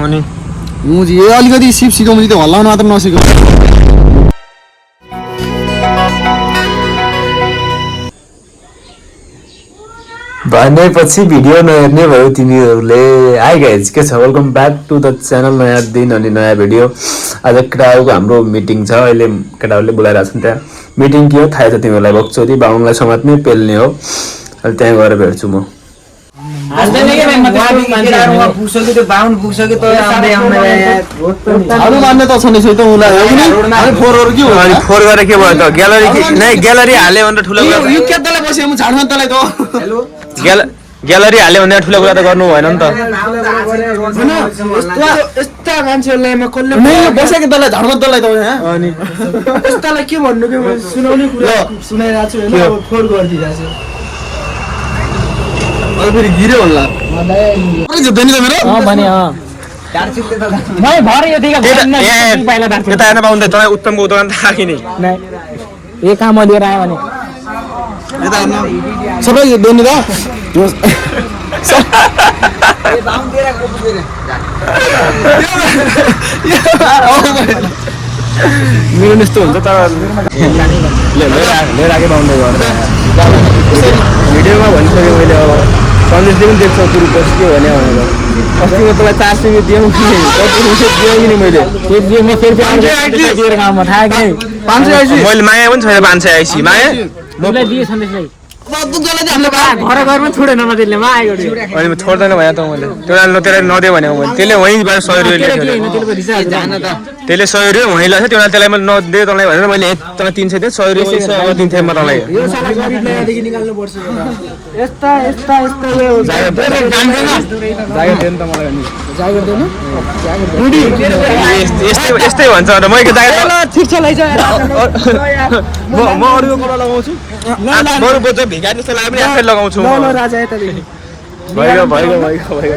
अनि मुजी ए अलिकति सिप सिकाउँ नि त हल्लाउन मात्र नसिकाऊ भनेपछि भिडियो नहेर्ने भयो तिमीहरूले। हाई गाइज, के छ, welcome back to the channel. नयाँ दिन अनि नयाँ भिडियो। आज केटाहरूको हाम्रो मिटिङ छ, अहिले केटाहरूले बोलाइरहेको छन्। त्यहाँ मिटिङ के हो थाहा छ तिमीहरूलाई? बक्चोरी बाहुनलाई समात्ने पेल्ने हो। अहिले त्यहाँ गएर भेट्छु म। फोहोर गरेर के भयो त? ग्यालरी हाल्यो भने ठुलो ग्यालरी हाल्यो भने ठुलो कुरा त गर्नु भएन नि त। यस्ता मान्छेहरूलाई बसेको तलाई झर्म तलाई त अनि यस्तालाई के भन्नु के सुनाउने कुरा सुनाइरहेको छु होइन, फोहोर गरिदिइरहेको छु। अब फेरि गिर्यो होला जुत्दैन त मेरो भने उत्तमको उदाहरण थाहा कि नि ए काम लिएर आयो भने सबै दोनी त मेरो यस्तो हुन्छ तर लिएर आएकै बाहुन गरेर भिडियोमा भनिसकेँ मैले। अब सन्देशले पनि देख्छ कुरो पछि के भने भनेर अस्ति म तँलाई 400 रुपियाँ दिउँ कि दिएँ कि मैले मैले माया पनि छैन 500 आइसी माया दिएँ सन्देशलाई घर घरमा छोडेन त्यसले अहिले छोड्दैन भने त मैले त्यसलाई नदियो भने मैले त्यसले वहीँबाट 100 रुपियाँ त्यसले 100 रुपियाँ वहीँ लाग्छ त्यो त्यसलाई मैले नदिएँ तँलाई भनेर मैले तँलाई 300 दिएँ 100 रुपियाँ दिन्थेँ म तँलाई। यस्तै भन्छ म अरूको कुरा लगाउँछु भिखारी जस्तो लाए पनि आफै लगाउँछु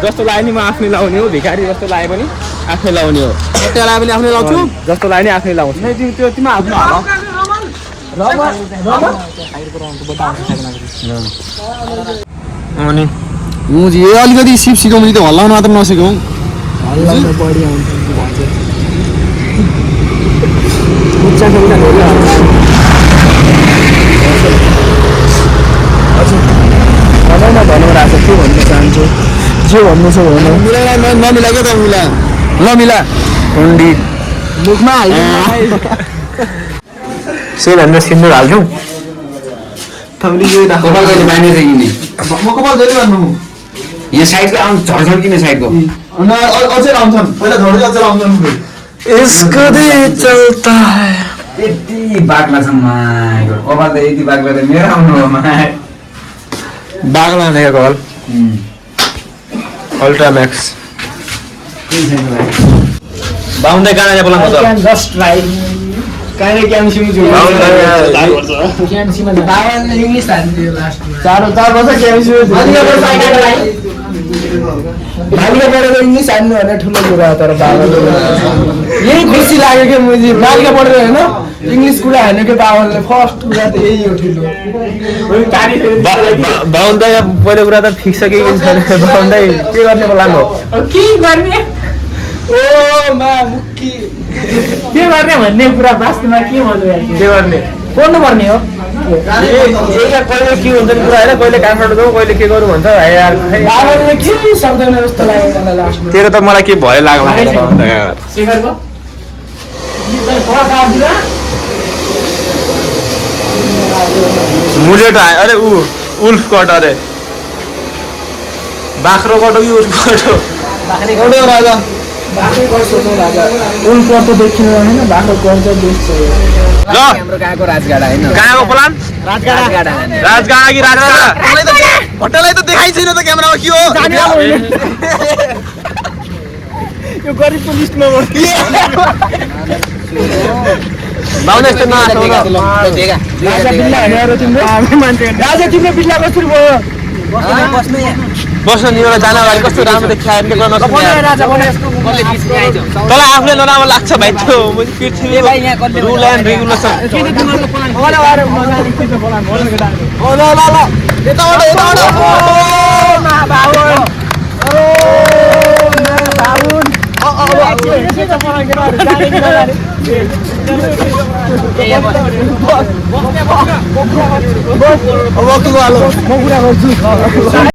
जस्तो लाए नि म आफै लाउने हो। भिखारी जस्तो लाए पनि आफै लाउने हो। त्यो लाए पनि आफै लाउँछु, जस्तो लाए नि आफै लाउँछु। त्यो तिम्रो आफ्नो अनि मुजी ए अलिकति सिप सिकाउँ नि त हल्लाउन मात्र नसिकाऊ। के भन्न चाहन्छु जे भन्नु छ भन्नु नमिला क्या त मिला ल मिला पण्डित मुखमा सेभेन्डर सिन्दुर हाल्छौँ कपाल कहिले बाँधे छ कि नि म कपाल जहिले बाँध्नु यहाँ साइडको आउँछ झर्झर किन साइडको अझै आउँछन् पहिला झर्दै अझै आउँछन् यसको दे चल्ता है यति बाक्ला छ माइको कपाल त यति बाक्ला त मेरो आउनु हो माइ बाग्ला नहीं कॉल अल्ट्रा मैक्स बाउंडे गाना जा बोला मत जस्ट राइट काने क्यामसी मुझे बाउंडे क्यामसी में बावन इंग्लिश आती है लास्ट में चार वर्ष क्यामसी में बालिका पढेको इंग्लिश हान्नु भने ठुलो कुरा तर बाबुले यही खुसी लाग्यो के मुझे बालिका पढेको हैन इंग्लिश कुरा हान्नु के बाबुले फर्स्ट कुरा त यही हो ठुलो बाउन्दा पहिलो कुरा त फिक्स छ कि छैन बाउन्दा के गर्ने बोलानो के गर्ने ओ मा मुक्की के गर्ने भन्ने कुरा वास्तवमा के भन्नु यार के गर्ने पढ्नु पर्ने हो एका कहिले के हुन्छ नि कुरा हैन कहिले काठमाडौँ जाऊ कहिले के गरौँ भन्छ यार बाबुले के सक्दैन जस्तो लाग्यो मलाई लास्टमा तेरो त मलाई के भयो लाग्ला शेखरको मुले त अरे उल्फ कट अरे बाख्रो कट कि उल्फ कट बाख्रे कट राजा बाख्रे कट सोच्नु राजा उल्फ कट त देखिन हैन बाख्रो कट चाहिँ बेस्ट छ ल हाम्रो गाको राजगाडा हैन गाको प्लान राजगाडा कि राजगाडा होटलै त देखाइ छैन त क्यामेरामा के हो यो गरिबको लिस्टमा हो बाउले यस्तो नआसौ न राजा बिल्ला हेरेर तिम्रो हामी मान्छे राजा तिम्रो बिल्ला कसरी भयो बस्न नि जान अगाडि कस्तो राम्रो देखायो के गर्न सक्छ राजा बने कसले सिकाइछ तँलाई आफूले नराम्रो लाग्छ भाइ त्यो पृथ्वी रुल एन्ड रेगुलेसन के तिम्रो प्लान होला वारे मजा आइछ प्लान भन केटा ओ ल ल ल यताबाट ओ मा बाबु ओ मा बाबु अब